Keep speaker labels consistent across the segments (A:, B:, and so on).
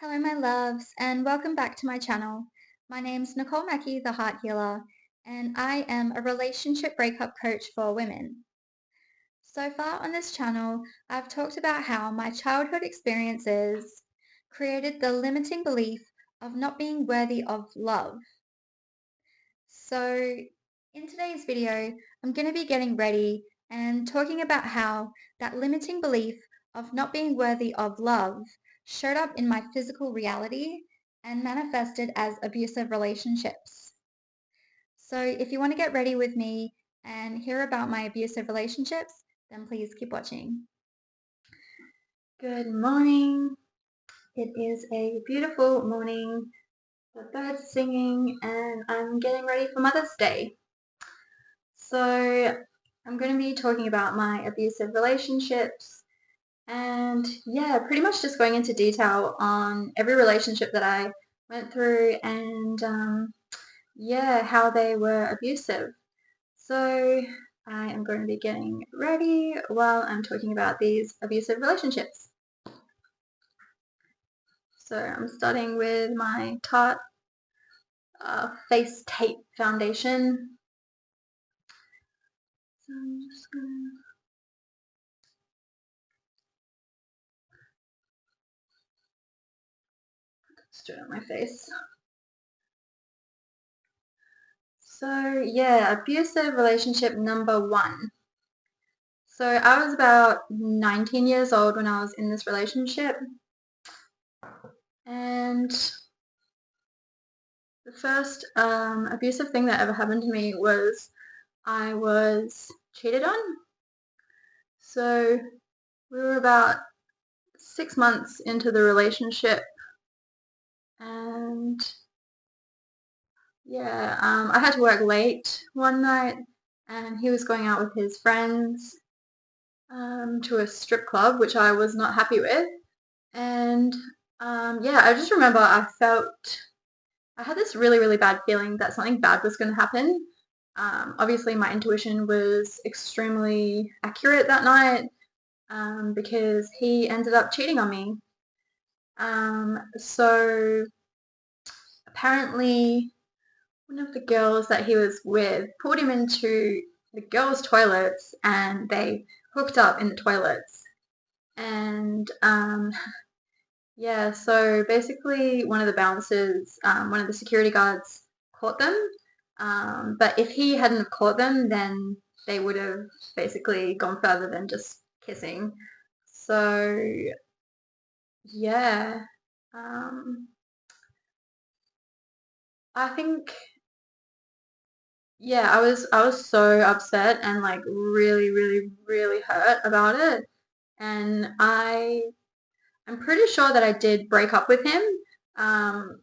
A: Hello my loves and welcome back to my channel. My name's Nicole Mackey, the Heart Healer, and I am a relationship breakup coach for women. So far on this channel, I've talked about how my childhood experiences created the limiting belief of not being worthy of love. So in today's video, I'm going to be getting ready and talking about how that limiting belief of not being worthy of love showed up in my physical reality and manifested as abusive relationships. So if you want to get ready with me and hear about my abusive relationships, then please keep watching. Good morning. It is a beautiful morning. The birds singing and I'm getting ready for Mother's Day. So I'm going to be talking about my abusive relationships and yeah, pretty much just going into detail on every relationship that I went through and yeah, how they were abusive. So I am going to be getting ready while I'm talking about these abusive relationships. So I'm starting with my Tarte Face Tape Foundation. So I'm just going to straight on my face. So yeah, abusive relationship number 1. So I was about 19 years old when I was in this relationship, and the first abusive thing that ever happened to me was I was cheated on. So we were about 6 months into the relationship, and yeah, I had to work late one night, and he was going out with his friends to a strip club, which I was not happy with. And yeah, I just remember I had this really, really bad feeling that something bad was going to happen. Obviously, my intuition was extremely accurate that night because he ended up cheating on me. So apparently, one of the girls that he was with pulled him into the girls' toilets and they hooked up in the toilets. And yeah, so basically one of the bouncers, one of the security guards caught them. But if he hadn't have caught them, then they would have basically gone further than just kissing. So yeah, um, I think yeah, I was so upset and like really, really, really hurt about it. And I'm pretty sure that I did break up with him um,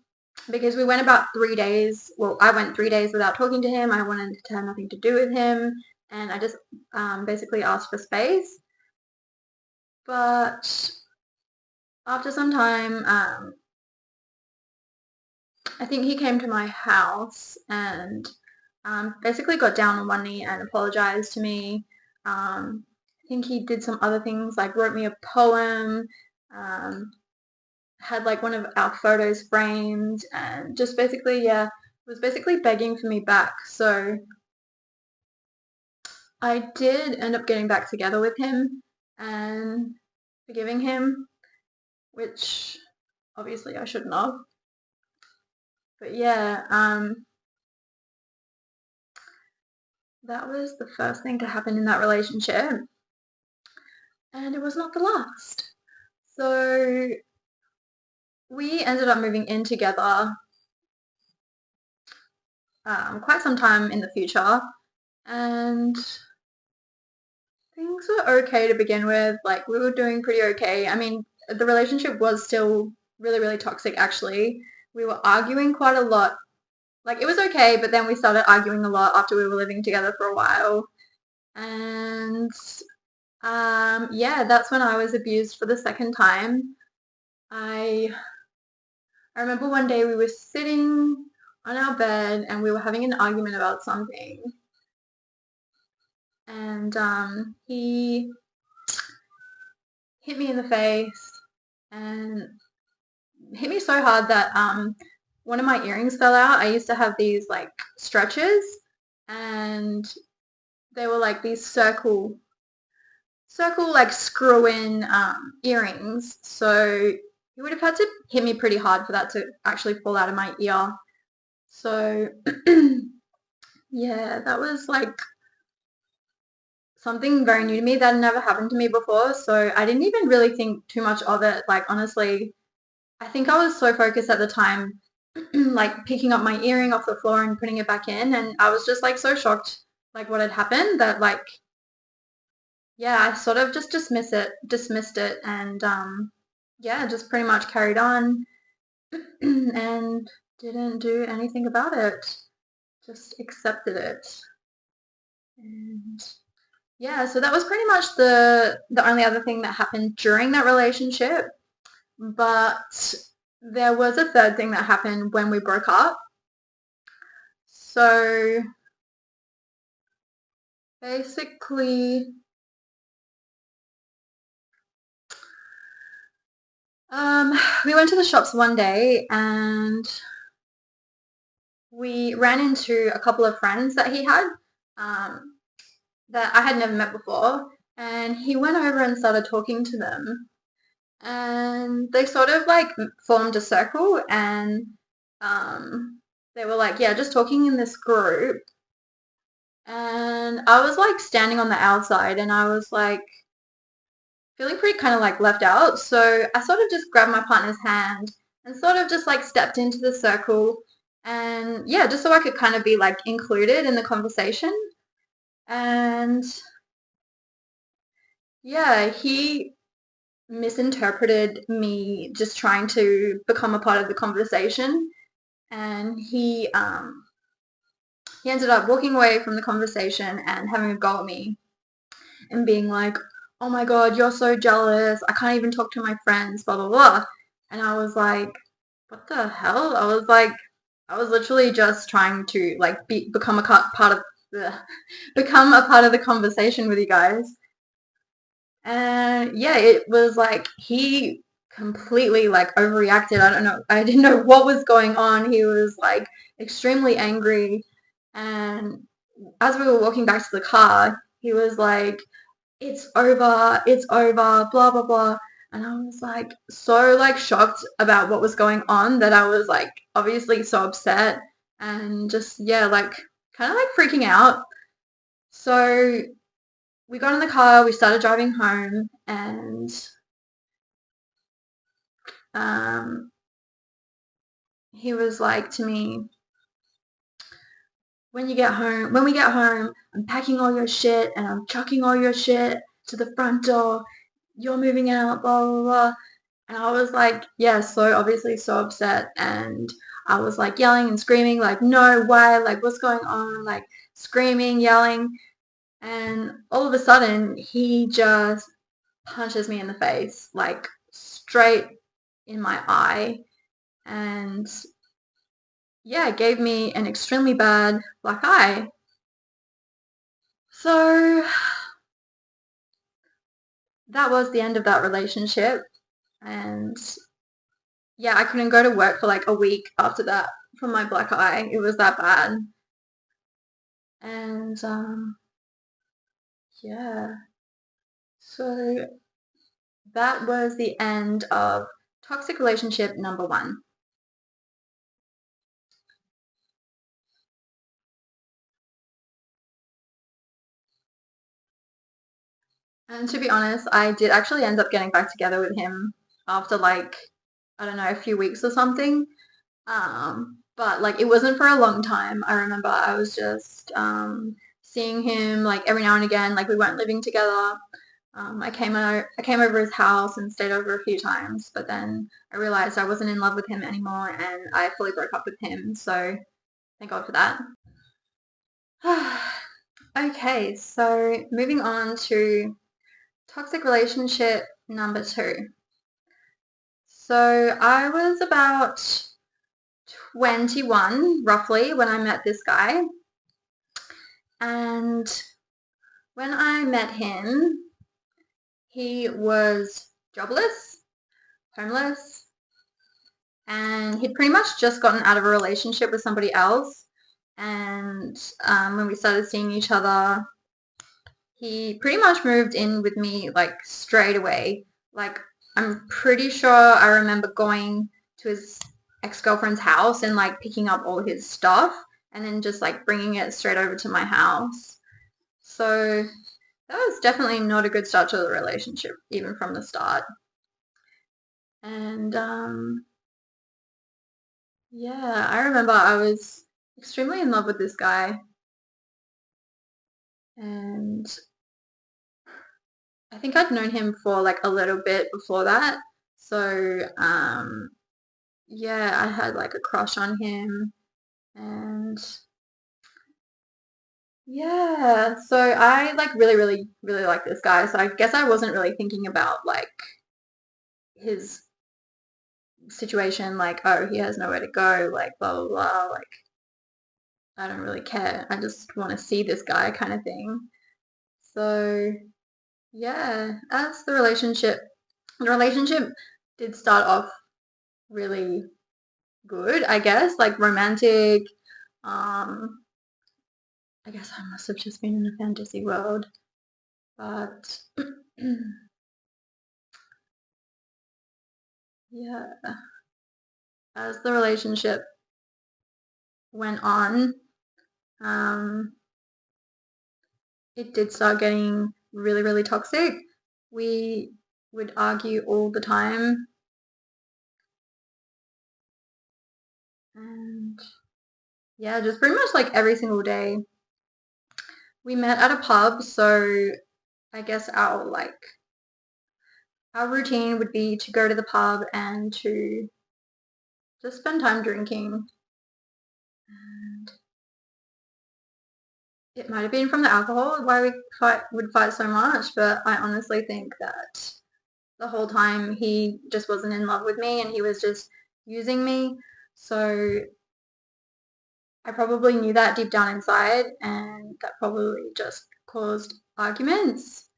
A: because we went about 3 days. Well, I went 3 days without talking to him. I wanted to have nothing to do with him, and I just basically asked for space. But after some time, I think he came to my house and basically got down on one knee and apologized to me. I think he did some other things like wrote me a poem. Had like one of our photos framed and just basically, yeah, was basically begging for me back. So I did end up getting back together with him and forgiving him, which obviously I shouldn't have. But yeah, that was the first thing to happen in that relationship, and it was not the last. So we ended up moving in together quite some time in the future, and things were okay to begin with. Like, we were doing pretty okay. I mean, the relationship was still really, really toxic, actually. We were arguing quite a lot. Like, it was okay, but then we started arguing a lot after we were living together for a while. And yeah, that's when I was abused for the second time. I I remember one day we were sitting on our bed and we were having an argument about something. And he hit me in the face and
B: hit me so hard that one of my earrings fell out. I used to have these like stretches, and they were like these circle like screw in earrings. So he would have had to hit me pretty hard for that to actually fall out of my ear. So yeah, that was like something very new to me that had never happened to me before. So I didn't even really think too much of it. Like honestly, I think I was so focused at the time, like picking up my earring off the floor and putting it back in, and I was just like so shocked, like what had happened that like yeah, I sort of just dismissed it, and yeah, just pretty much carried on and didn't do anything about it. Just accepted it, and yeah, so that was pretty much the only other thing that happened during that relationship. But there was a third thing that happened when we broke up. So basically, um, we went to the shops one day and we ran into a couple of friends that he had um, that I had never met before. And he went over and started talking to them. And they sort of like formed a circle, and they were like, yeah, just talking in this group. And I was like standing on the outside, and I was like feeling pretty kind of like left out. So I sort of just grabbed my partner's hand and sort of just like stepped into the circle. And yeah, just so I could kind of be like included in the conversation. And yeah, he misinterpreted me just trying to become a part of the conversation. And he ended up walking away from the conversation and having a go at me and being like, oh my God, you're so jealous. I can't even talk to my friends, blah, blah, blah. And I was like, what the hell? I was literally just trying to like become a part of the, become a part of the conversation with you guys. And yeah, it was like he completely like overreacted. I don't know. I didn't know what was going on. He was like extremely angry. And as we were walking back to the car, he was like, it's over, blah, blah, blah. And I was like so like shocked about what was going on that I was like obviously so upset and just, yeah, like kind of like freaking out. So we got in the car, we started driving home, and um, he was like to me, when we get home, I'm packing all your shit and I'm chucking all your shit to the front door. You're moving out, blah, blah, blah. And I was like, yeah, so obviously so upset. And I was like yelling and screaming, like, no, why? Like, what's going on? Like, screaming, yelling. And all of a sudden, he just punches me in the face, like, straight in my eye. And yeah, it gave me an extremely bad black eye. So that was the end of that relationship. And yeah, I couldn't go to work for like a week after that from my black eye. It was that bad. And yeah, so that was the end of toxic relationship number one. And to be honest, I did actually end up getting back together with him after like, I don't know, a few weeks or something. But like it wasn't for a long time. I remember I was just seeing him like every now and again. Like we weren't living together. I came over his house and stayed over a few times, but then I realized I wasn't in love with him anymore, and I fully broke up with him. So thank God for that. Okay, so moving on to toxic relationship number two. So I was about 21 roughly when I met this guy. And when I met him, he was jobless, homeless, and he'd pretty much just gotten out of a relationship with somebody else. And when we started seeing each other, he pretty much moved in with me like straight away. Like, I'm pretty sure I remember going to his ex-girlfriend's house and like picking up all his stuff and then just like bringing it straight over to my house. So that was definitely not a good start to the relationship, even from the start. And yeah, I remember I was extremely in love with this guy, and I think I'd known him for like a little bit before that. So yeah, I had like a crush on him, and yeah, so I like really, really, really like this guy. So I guess I wasn't really thinking about like his situation, like, oh, he has nowhere to go, like blah blah blah, like I don't really care. I just want to see this guy kind of thing. So yeah, as the relationship did start off really good, I guess, like romantic. Um, I guess I must have just been in a fantasy world, but yeah, as the relationship went on, um, it did start getting really, really toxic. We would argue all the time, and yeah, just pretty much like every single day. We met at a pub, so I guess our routine would be to go to the pub and to just spend time drinking. And it might have been from the alcohol why we would fight so much, but I honestly think that the whole time he just wasn't in love with me and he was just using me. So I probably knew that deep down inside, and that probably just caused arguments.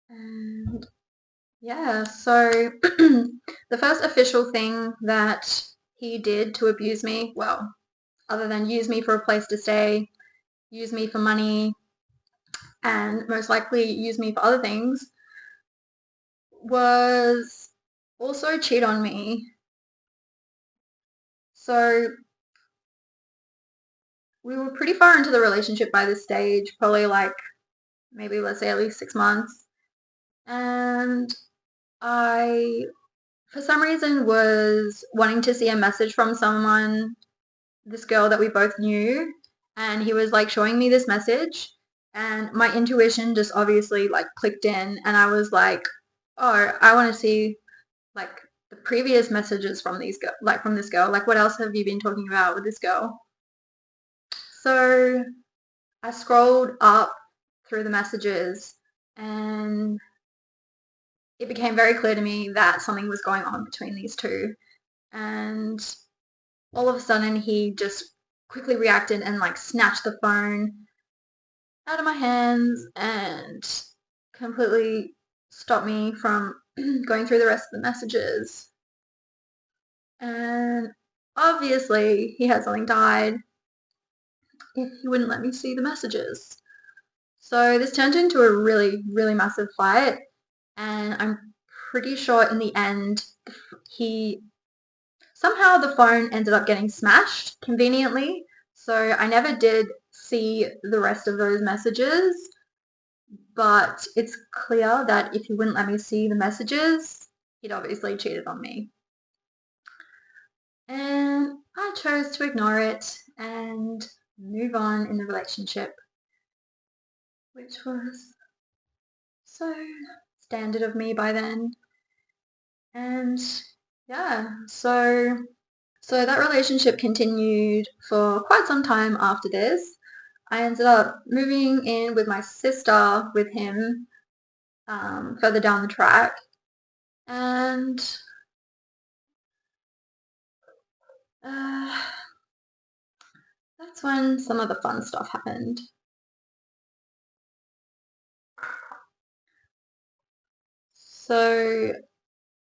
B: And yeah, so the first official thing that he did to abuse me, well, other than use me for a place to stay, use me for money, and most likely use me for other things, was also cheat on me. So we were pretty far into the relationship by this stage, probably like maybe let's say at least 6 months. And I, for some reason, was wanting to see a message from someone, this girl that we both knew, and he was like showing me this message, and my intuition just obviously like clicked in, and I was like, oh, I want to see like the previous messages from from this girl, like what else have you been talking about with this girl? So I scrolled up through the messages, and it became very clear to me that something was going on between these two. And all of a sudden, he just quickly reacted and like snatched the phone out of my hands and completely stopped me from going through the rest of the messages. And obviously, he had something to hide if he wouldn't let me see the messages. So this turned into a really, really massive fight, and I'm pretty sure in the end, he somehow the phone ended up getting smashed conveniently. So I never did see the rest of those messages, but it's clear that if he wouldn't let me see the messages, he'd obviously cheated on me. And I chose to ignore it and move on in the relationship, which was so standard of me by then. And yeah, so that relationship continued for quite some time after this. I ended up moving in with my sister with him further down the track, and uh, that's when some of the fun stuff happened. So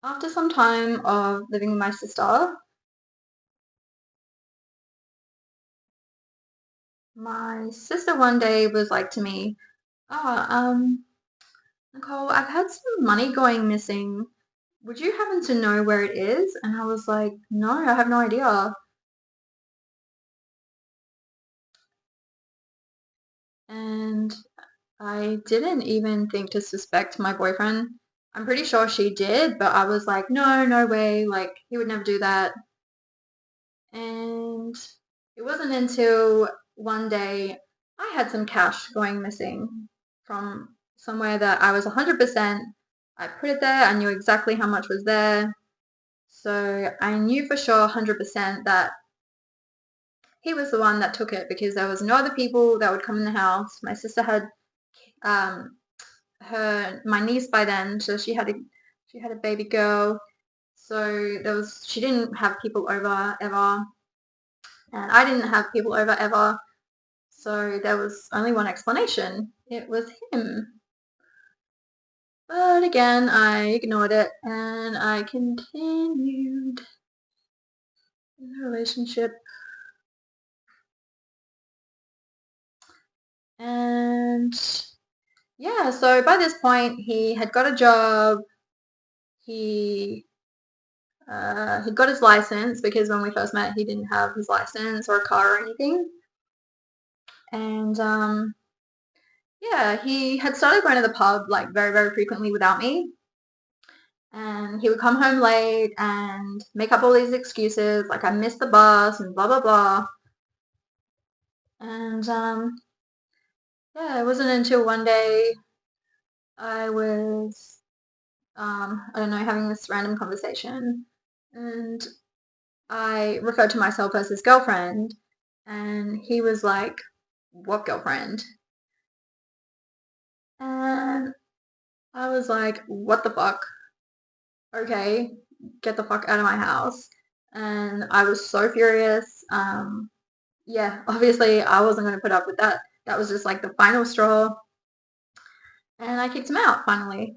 B: After some time of living with my sister one day was like to me, oh, Nicole, I've had some money going missing. Would you happen to know where it is? And I was like, no, I have no idea. And I didn't even think to suspect my boyfriend. I'm pretty sure she did, but I was like, no, no way. Like, he would never do that. And it wasn't until one day I had some cash going missing from somewhere that I was 100%. I put it there. I knew exactly how much was there. So I knew for sure 100% that he was the one that took it because there was no other people that would come in the house. My sister had um, my niece by then, so she had a baby girl. So she didn't have people over ever, and I didn't have people over ever. So there was only one explanation. It was him. But again, I ignored it and I continued in the relationship. And yeah, so by this point, he had got a job. He he got his license because when we first met, he didn't have his license or a car or anything. And yeah, he had started going to the pub like very, very frequently without me. And he would come home late and make up all these excuses like I missed the bus and blah, blah, blah. And yeah, it wasn't until one day I was, I don't know, having this random conversation and I referred to myself as his girlfriend. And he was like, what girlfriend? And I was like, what the fuck? Okay, get the fuck out of my house. And I was so furious. Yeah, obviously I wasn't going to put up with that. That was just like the final straw. And I kicked him out finally.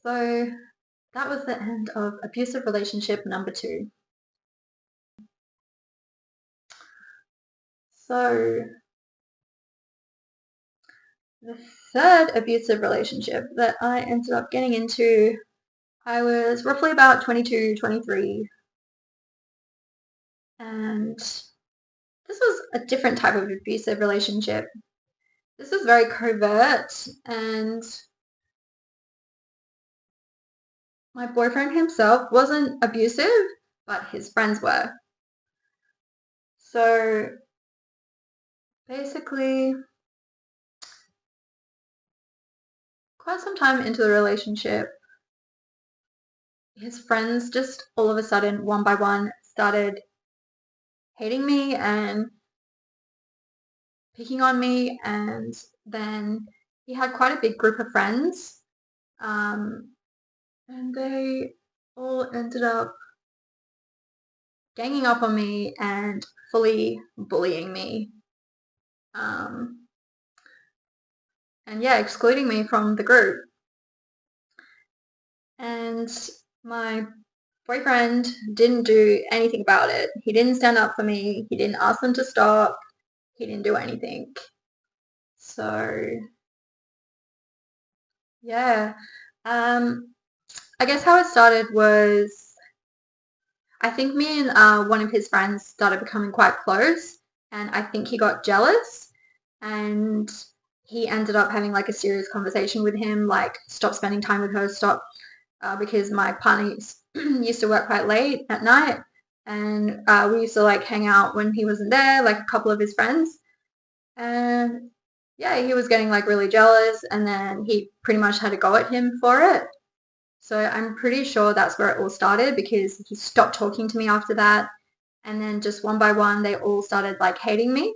B: So that was the end of abusive relationship number 2. So the third abusive relationship that I ended up getting into, I was roughly about 22, 23. And this was a different type of abusive relationship. This was very covert, and my boyfriend himself wasn't abusive, but his friends were. So basically, quite some time into the relationship, his friends just all of a sudden, one by one, started hating me and picking on me. And then he had quite a big group of friends, and they all ended up ganging up on me and fully bullying me. Um, and yeah, excluding me from the group. And my boyfriend didn't do anything about it. He didn't stand up for me. He didn't ask them to stop. He didn't do anything. So yeah, I guess how it started was I think me and one of his friends started becoming quite close, and I think he got jealous, and he ended up having like a serious conversation with him, like stop spending time with her, stop, because my partner used to work quite late at night, and we used to like hang out when he wasn't there, like a couple of his friends, and yeah, he was getting like really jealous, and then he pretty much had to go at him for it. So I'm pretty sure that's where it all started because he stopped talking to me after that. And then just one by one, they all started like hating me.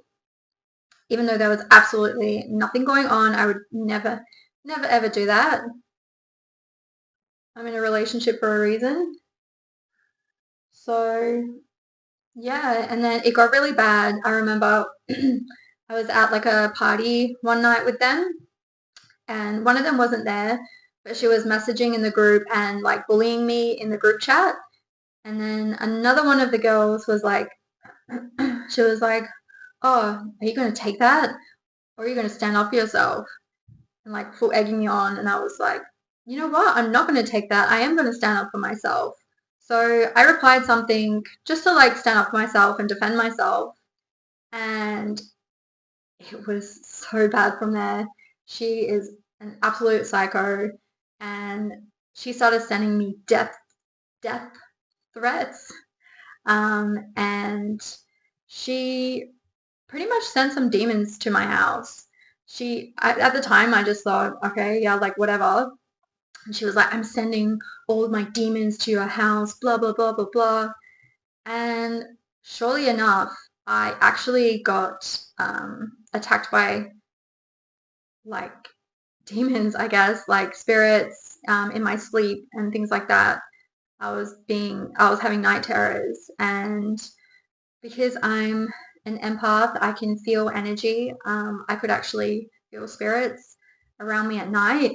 B: Even though there was absolutely nothing going on, I would never, never ever do that. I'm in a relationship for a reason. So yeah, and then it got really bad. I remember I was at like a party one night with them and one of them wasn't there. but she was messaging in the group and like bullying me in the group chat. And then another one of the girls was like, she was like, oh, are you going to take that? Or are you going to stand up for yourself? And like full egging me on. And I was like, you know what? I'm not going to take that. I am going to stand up for myself. So I replied something just to like stand up for myself and defend myself. And it was so bad from there. She is an absolute psycho. And she started sending me death threats. And she pretty much sent some demons to my house. At the time, I just thought, okay, yeah, like whatever. And she was like, I'm sending all of my demons to your house, blah, blah, blah, blah, blah. And surely enough, I actually got attacked by like demons, I guess, like spirits in my sleep and things like that. I was having night terrors, and because I'm an empath, I can feel energy. I could actually feel spirits around me at night,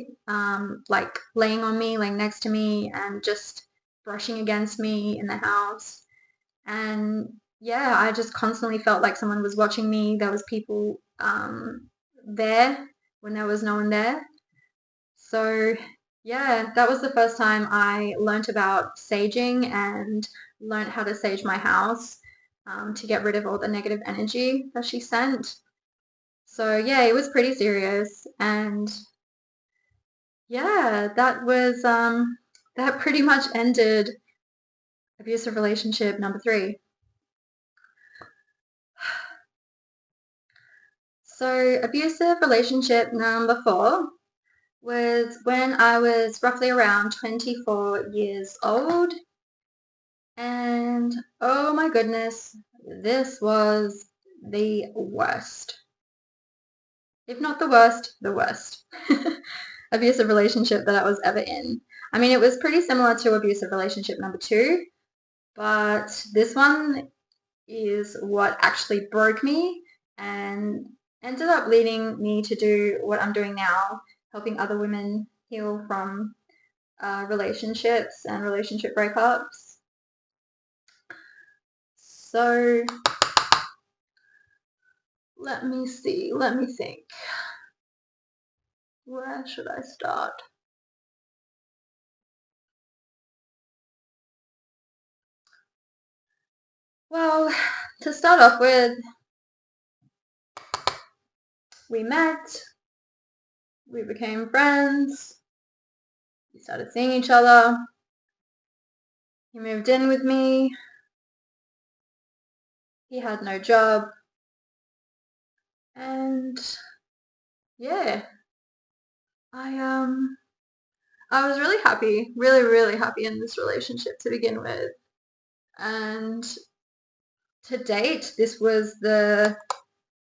B: like laying on me, laying next to me, and just brushing against me in the house. And yeah, I just constantly felt like someone was watching me. There was people there when there was no one there. So yeah, that was the first time I learnt about saging and learnt how to sage my house to get rid of all the negative energy that she sent. So yeah, it was pretty serious. And yeah, that pretty much ended abusive relationship number 3. So abusive relationship number 4 was when I was roughly around 24 years old. And oh my goodness, this was the worst. If not the worst, the worst abusive relationship that I was ever in. I mean, it was pretty similar to abusive relationship number 2, but this one is what actually broke me and ended up leading me to do what I'm doing now, helping other women heal from relationships and relationship breakups. So let me see, let me think. Where should I start? Well, to start off with, we met, we became friends, we started seeing each other, he moved in with me, he had no job, and yeah, I I was really happy, really, really happy in this relationship to begin with. And to date, this was the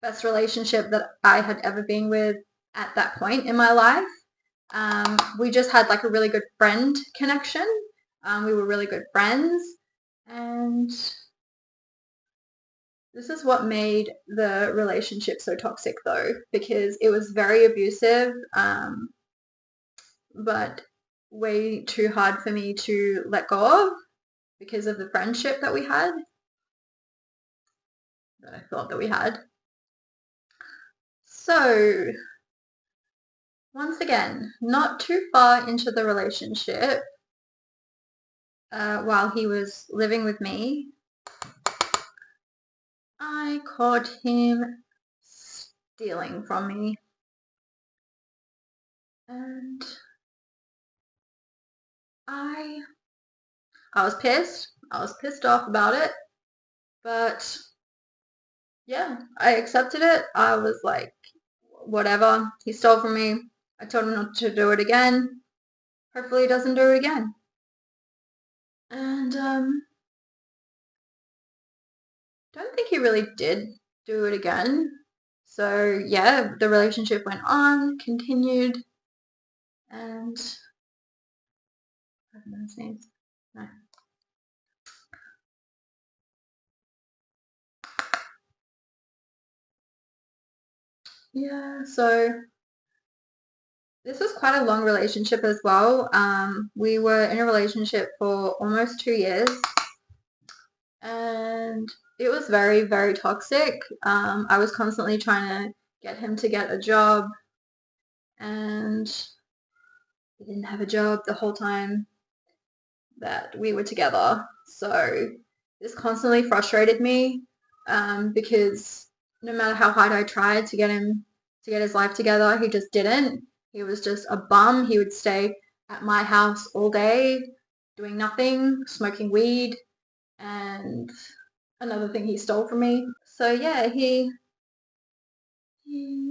B: best relationship that I had ever been with at that point in my life. We just had like a really good friend connection. We were really good friends. And this is what made the relationship so toxic though, because it was very abusive, but way too hard for me to let go of because of the friendship that we had, that I thought that we had. So once again, not too far into the relationship, while he was living with me, I caught him stealing from me. And I I was pissed. I was pissed off about it. But yeah, I accepted it. I was like, whatever. He stole from me. I told him not to do it again. Hopefully he doesn't do it again. And don't think he really did do it again. So yeah, the relationship went on, continued, and I don't know his names. No. Yeah, so This was quite a long relationship as well. We were in a relationship for almost 2 years, and it was very, very toxic. I was constantly trying to get him to get a job, and he didn't have a job the whole time that we were together. So this constantly frustrated me, because no matter how hard I tried to get him to get his life together, he just didn't. He was just a bum. He would stay at my house all day, doing nothing, smoking weed, and another thing he stole from me. So yeah, he he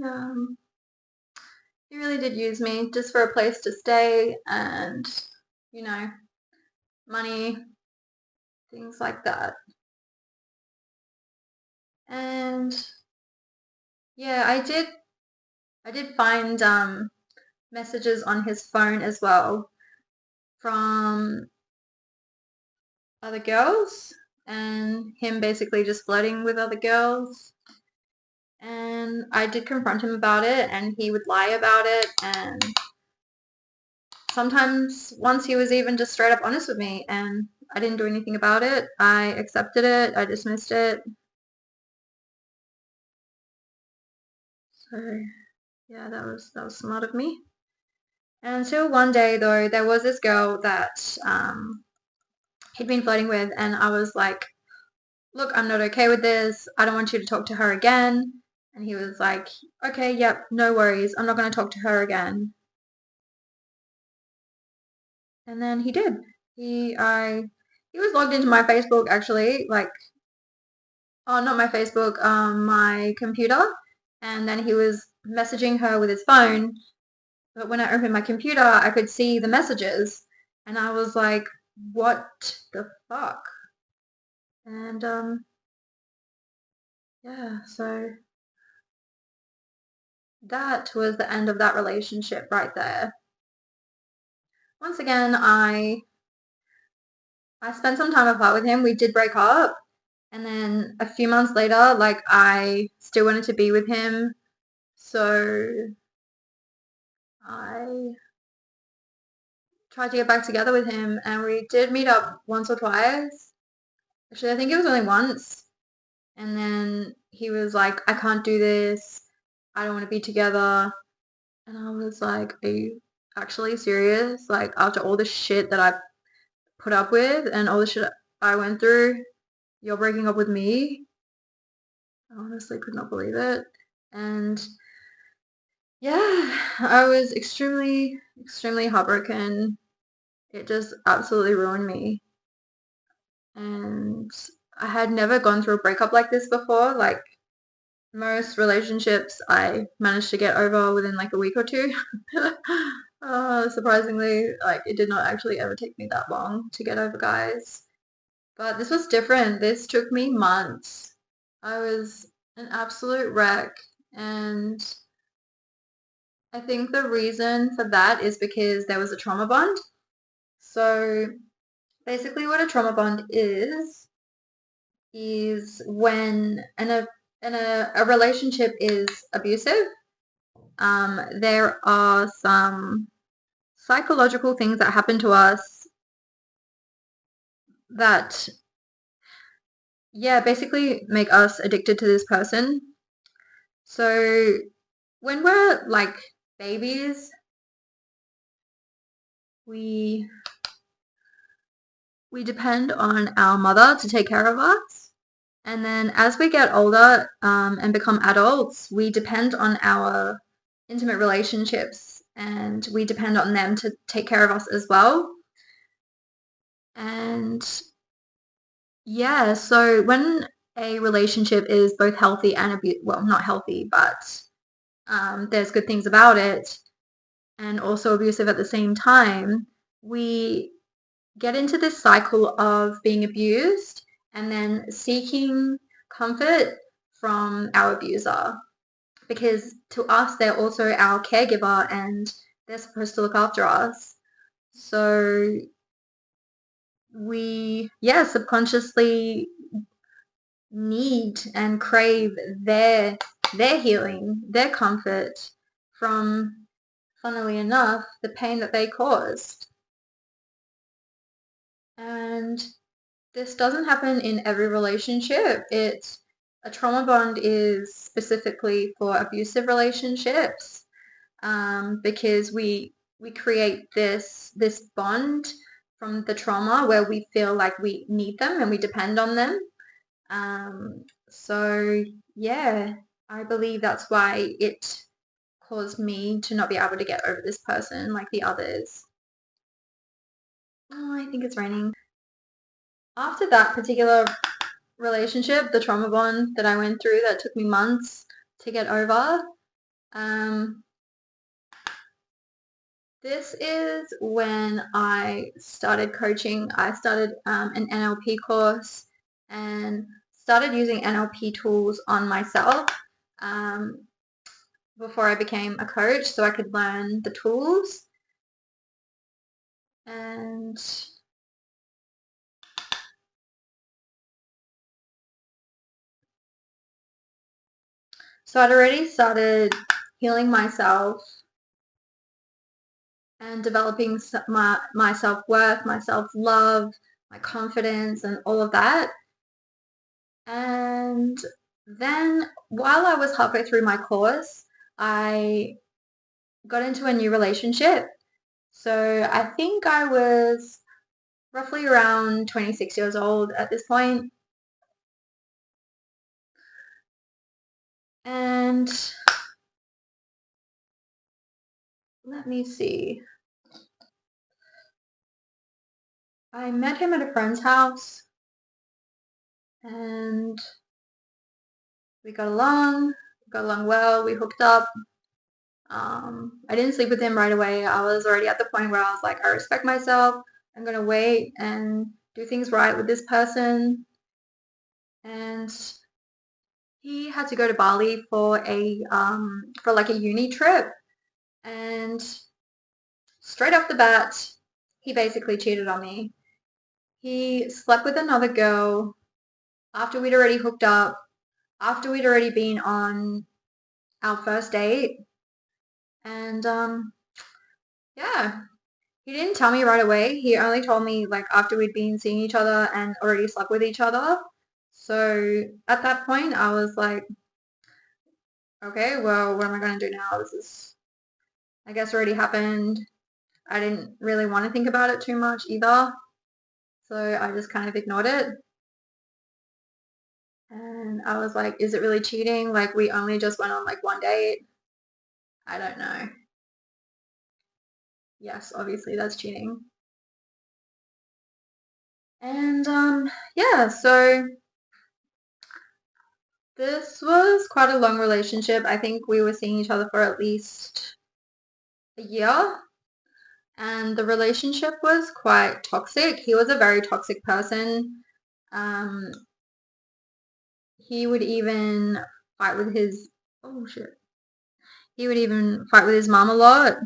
B: really did use me just for a place to stay and, you know, money, things like that. And yeah, I did find messages on his phone as well from other girls and him basically just flirting with other girls. And I did confront him about it and he would lie about it, and sometimes once he was even just straight up honest with me, and I didn't do anything about it. I accepted it, I dismissed it. So yeah, that was smart of me. Until one day though, there was this girl that he'd been flirting with, and I was like, look, I'm not okay with this. I don't want you to talk to her again. And he was like, okay, yep, no worries. I'm not going to talk to her again. And then he did. He was logged into my Facebook actually, like, oh, not my Facebook, my computer. And then he was messaging her with his phone. But when I opened my computer, I could see the messages. And I was like, what the fuck? And yeah, so that was the end of that relationship right there. Once again, I spent some time apart with him. We did break up, and then a few months later, like, I still wanted to be with him, so I tried to get back together with him, and we did meet up once or twice. Actually, I think it was only once. And then he was like, I can't do this. I don't want to be together. And I was like, are you actually serious? Like, after all the shit that I put up with and all the shit I went through, you're breaking up with me? I honestly could not believe it. And yeah, I was extremely, extremely heartbroken. It just absolutely ruined me. And I had never gone through a breakup like this before. Like, most relationships I managed to get over within like a week or two. Surprisingly, like, it did not actually ever take me that long to get over guys. But this was different. This took me months. I was an absolute wreck. And I think the reason for that is because there was a trauma bond. So basically what a trauma bond is when a relationship is abusive, there are some psychological things that happen to us that, yeah, basically make us addicted to this person. So when we're like babies, we we depend on our mother to take care of us. And then as we get older, and become adults, we depend on our intimate relationships and we depend on them to take care of us as well. And yeah, so when a relationship is both healthy and well, not healthy, but there's good things about it, and also abusive at the same time, we get into this cycle of being abused and then seeking comfort from our abuser, because to us they're also our caregiver and they're supposed to look after us. So we, yeah, subconsciously need and crave their healing, their comfort from funnily enough, the pain that they caused. And this doesn't happen in every relationship. It's a trauma bond is specifically for abusive relationships, because we create this bond from the trauma where we feel like we need them and we depend on them. So yeah, I believe that's why it caused me to not be able to get over this person like the others. Oh, I think it's raining. After that particular relationship, the trauma bond that I went through that took me months to get over, this is when I started coaching. I started an NLP course and started using NLP tools on myself before I became a coach so I could learn the tools. And so I'd already started healing myself and developing my self-worth, my self-love, my confidence, and all of that. And then while I was halfway through my course, I got into a new relationship. So I think I was roughly around 26 years old at this point. And let me see. I met him at a friend's house and we got along well, we hooked up. I didn't sleep with him right away. I was already at the point where I was like, I respect myself. I'm gonna wait and do things right with this person. And he had to go to Bali for like a uni trip. And straight off the bat, he basically cheated on me. He slept with another girl after we'd already hooked up, after we'd already been on our first date. And yeah, he didn't tell me right away. He only told me like after we'd been seeing each other and already slept with each other. So at that point, I was like, okay, well, what am I going to do now? This is, I guess, already happened. I didn't really want to think about it too much either. So I just kind of ignored it. And I was like, is it really cheating? Like, we only just went on like one date. I don't know. Yes, obviously that's cheating. And yeah, so this was quite a long relationship. I think we were seeing each other for at least a year. And the relationship was quite toxic. He was a very toxic person. Um, he would even fight with his, oh shit. He would even fight with his mom a lot.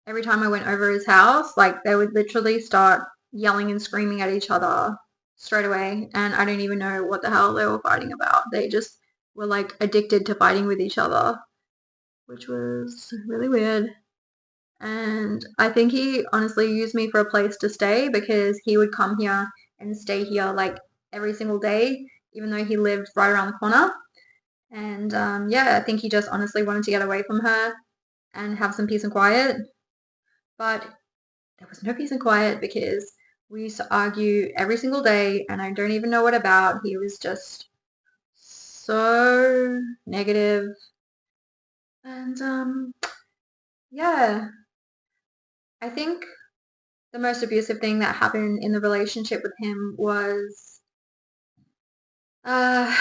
B: Every time I went over his house, like they would literally start yelling and screaming at each other straight away. And I don't even know what the hell they were fighting about. They just were like addicted to fighting with each other, which was really weird. And I think he honestly used me for a place to stay because he would come here and stay here like every single day, even though he lived right around the corner. And yeah, I think he just honestly wanted to get away from her and have some peace and quiet. But there was no peace and quiet because we used to argue every single day, and I don't even know what about. He was just so negative. And yeah, I think the most abusive thing that happened in the relationship with him was uh,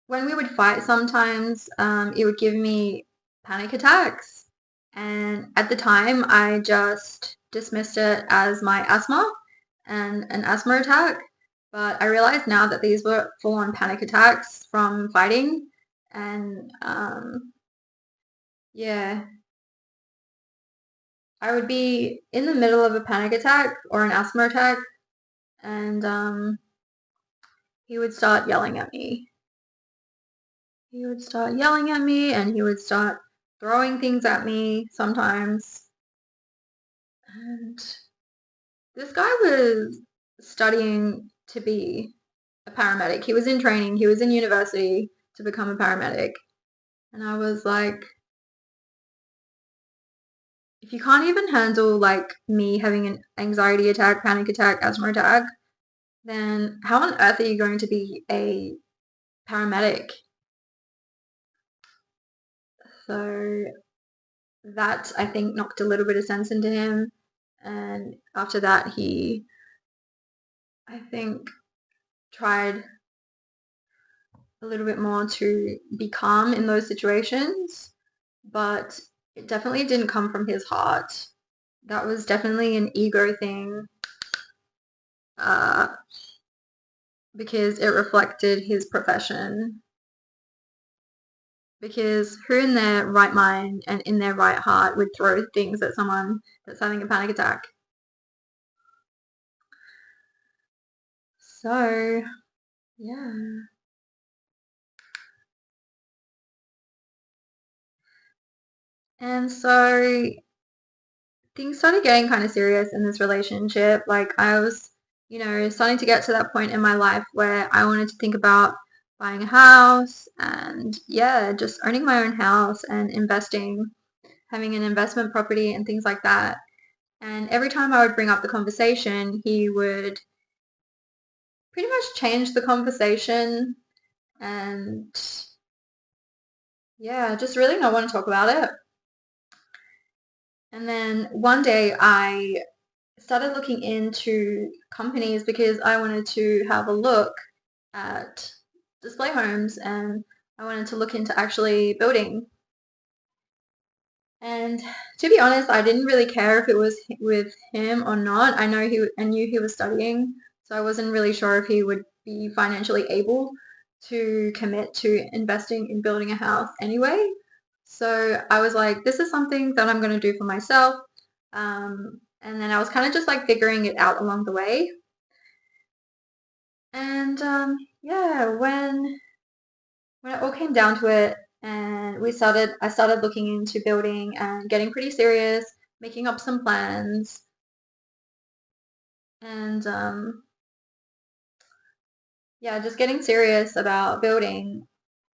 B: when we would fight sometimes, it would give me panic attacks. And at the time, I just dismissed it as my asthma and an asthma attack. But I realize now that these were full-on panic attacks from fighting. And yeah, I would be in the middle of a panic attack or an asthma attack, and he would start yelling at me. he would start yelling at me and he would start throwing things at me sometimes. And this guy was studying to be a paramedic. He was in training, he was in university to become a paramedic. And I was like, if you can't even handle like me having an anxiety attack, panic attack, asthma attack, then how on earth are you going to be a paramedic? So that I think knocked a little bit of sense into him. And after that, he, I think, tried a little bit more to be calm in those situations, but it definitely didn't come from his heart. That was definitely an ego thing, uh, because it reflected his profession. Because who in their right mind and in their right heart would throw things at someone that's having a panic attack? So, yeah. And so things started getting kind of serious in this relationship. Like I was, starting to get to that point in my life where I wanted to think about buying a house and yeah, just owning my own house and investing, having an investment property and things like that. And every time I would bring up the conversation, he would pretty much change the conversation and yeah, just really not want to talk about it. And then one day I started looking into companies because I wanted to have a look at display homes and I wanted to look into actually building. And to be honest, I didn't really care if it was with him or not. I knew he was studying, so I wasn't really sure if he would be financially able to commit to investing in building a house anyway. So I was like, this is something that I'm going to do for myself. And then I was kind of just like figuring it out along the way. And yeah, when it all came down to it, and I started looking into building and getting pretty serious, making up some plans, and yeah, just getting serious about building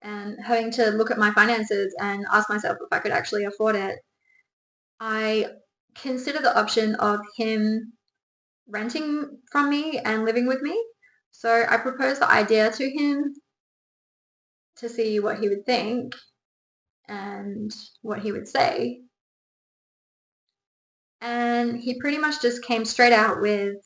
B: and having to look at my finances and ask myself if I could actually afford it. I consider the option of him renting from me and living with me. So I proposed the idea to him to see what he would think and what he would say. And he pretty much just came straight out with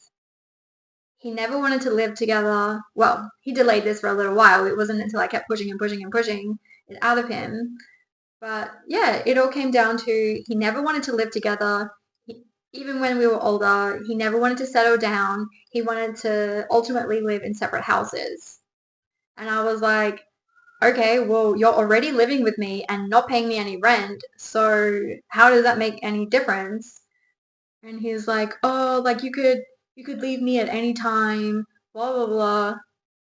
B: he never wanted to live together. Well, he delayed this for a little while. It wasn't until I kept pushing and pushing and pushing it out of him. But yeah, it all came down to he never wanted to live together. Even when we were older, he never wanted to settle down. He wanted to ultimately live in separate houses. And I was like, okay, well, you're already living with me and not paying me any rent. So how does that make any difference? And he's like, oh, like you could leave me at any time, blah blah blah.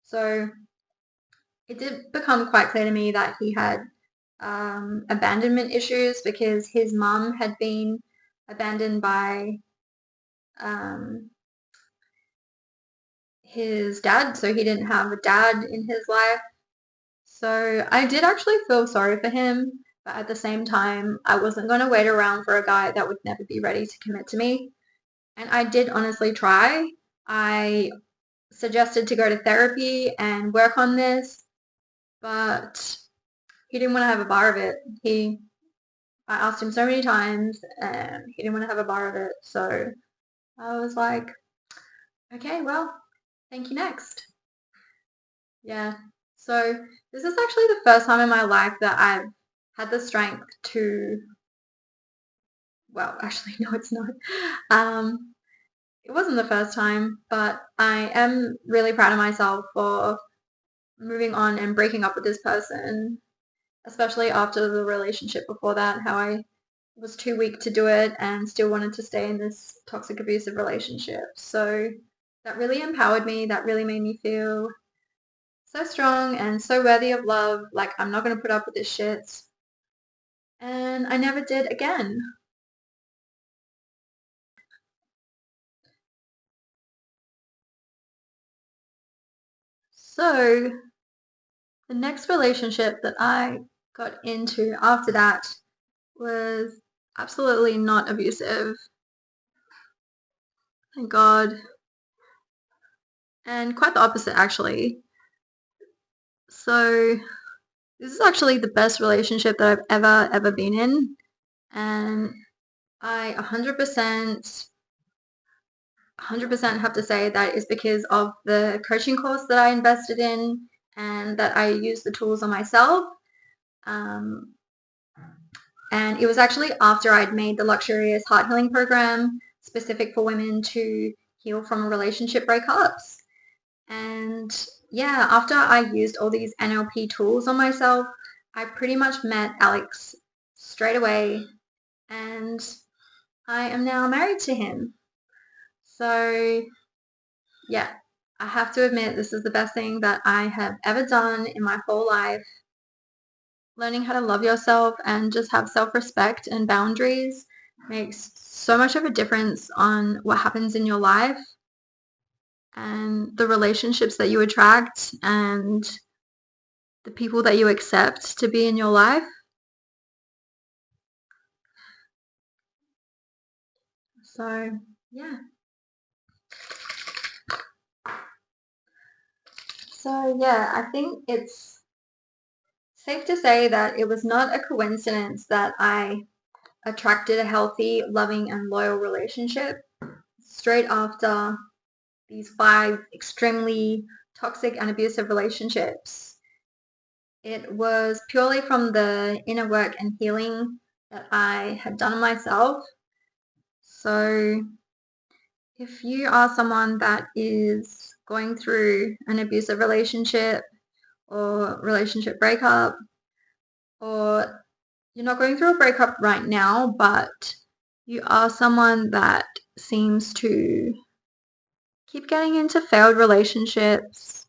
B: So it did become quite clear to me that he had abandonment issues because his mum had been abandoned by um, his dad, so he didn't have a dad in his life. So I did actually feel sorry for him, but at the same time, I wasn't going to wait around for a guy that would never be ready to commit to me. And I did honestly try. I suggested to go to therapy and work on this, but he didn't want to have a bar of it. I asked him so many times and he didn't want to have a bar of it. So I was like, okay, well, thank you next. Yeah. So this is actually the first time in my life that I've had the strength to, well, actually, no, it's not. Um, it wasn't the first time, but I am really proud of myself for moving on and breaking up with this person, especially after the relationship before that, how I was too weak to do it and still wanted to stay in this toxic abusive relationship. So that really empowered me. That really made me feel so strong and so worthy of love. Like, I'm not going to put up with this shit. And I never did again. So the next relationship that I got into after that was absolutely not abusive. Thank God. And quite the opposite, actually. So this is actually the best relationship that I've ever been in. And I 100% have to say that is because of the coaching course that I invested in and that I used the tools on myself. Um, and it was actually after I'd made the luxurious heart healing program specific for women to heal from relationship breakups. And yeah, after I used all these NLP tools on myself, I pretty much met Alex straight away, and I am now married to him. So yeah, I have to admit this is the best thing that I have ever done in my whole life. Learning how to love yourself and just have self-respect and boundaries makes so much of a difference on what happens in your life and the relationships that you attract and the people that you accept to be in your life. So yeah. So yeah, I think it's safe to say that it was not a coincidence that I attracted a healthy, loving, and loyal relationship straight after these 5 extremely toxic and abusive relationships. It was purely from the inner work and healing that I had done myself. So if you are someone that is going through an abusive relationship or relationship breakup, or you're not going through a breakup right now, but you are someone that seems to keep getting into failed relationships,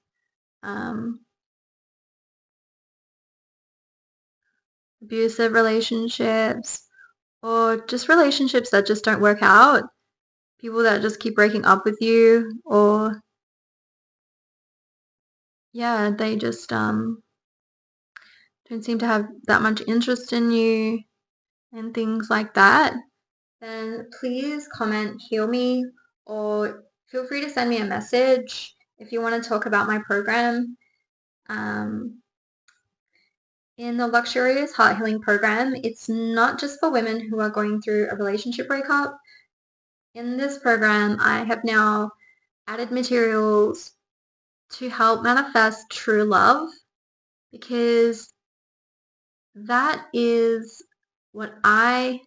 B: abusive relationships, or just relationships that just don't work out, people that just keep breaking up with you, or yeah, they just don't seem to have that much interest in you and things like that, then please comment heal me, or feel free to send me a message if you want to talk about my program. In the luxurious heart healing program, it's not just for women who are going through a relationship breakup. In this program, I have now added materials to help manifest true love, because that is what I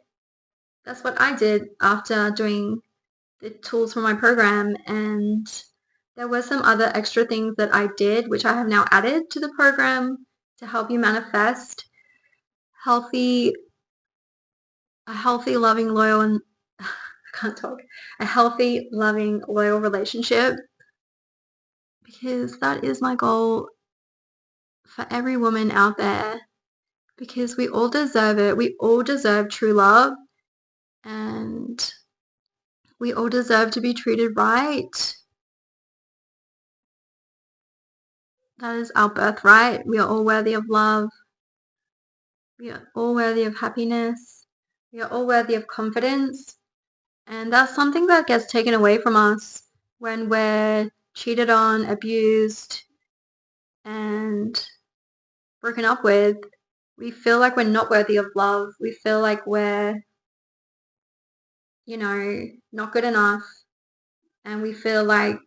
B: that's what I did after doing the tools for my program. And there were some other extra things that I did which I have now added to the program to help you manifest healthy a healthy, loving, loyal, and I can't talk, a healthy, loving, loyal relationship, because that is my goal for every woman out there, because we all deserve it. We all deserve true love, and we all deserve to be treated right. That is our birthright. We are all worthy of love. We are all worthy of happiness. We are all worthy of confidence. And that's something that gets taken away from us when we're cheated on, abused, and broken up with. We feel like we're not worthy of love. We feel like we're, not good enough. And we feel like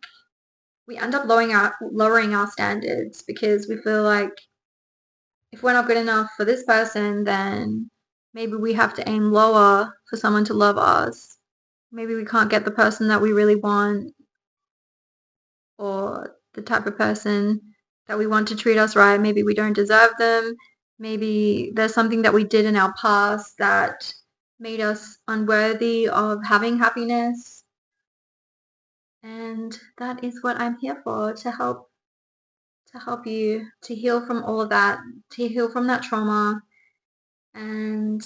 B: we end up lowering our standards, because we feel like if we're not good enough for this person, then maybe we have to aim lower for someone to love us. Maybe we can't get the person that we really want, or the type of person that we want to treat us right. Maybe we don't deserve them. Maybe there's something that we did in our past that made us unworthy of having happiness. And that is what I'm here for, to help you to heal from all of that, to heal from that trauma, and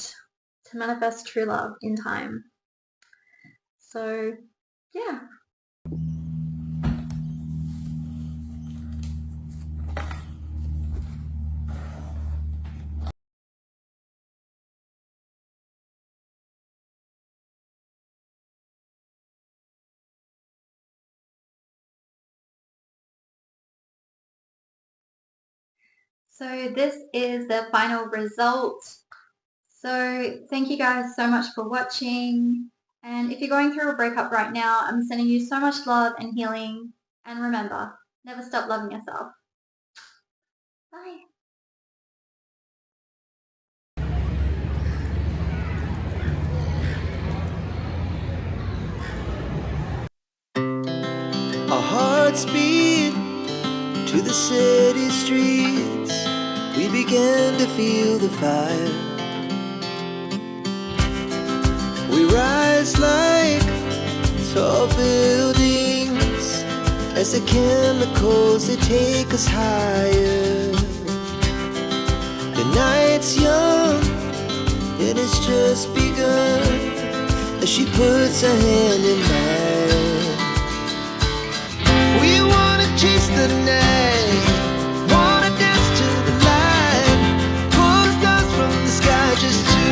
B: to manifest true love in time. So, yeah. So this is the final result. So thank you guys so much for watching. And if you're going through a breakup right now, I'm sending you so much love and healing. And remember, never stop loving yourself. Bye.
C: Our hearts beat to the city streets. We began to feel the fire. We rise like tall buildings as the chemicals, they take us higher. The night's young, it has just begun as she puts her hand in mine. We wanna chase the night, wanna dance to the light, pull the stars from the sky just to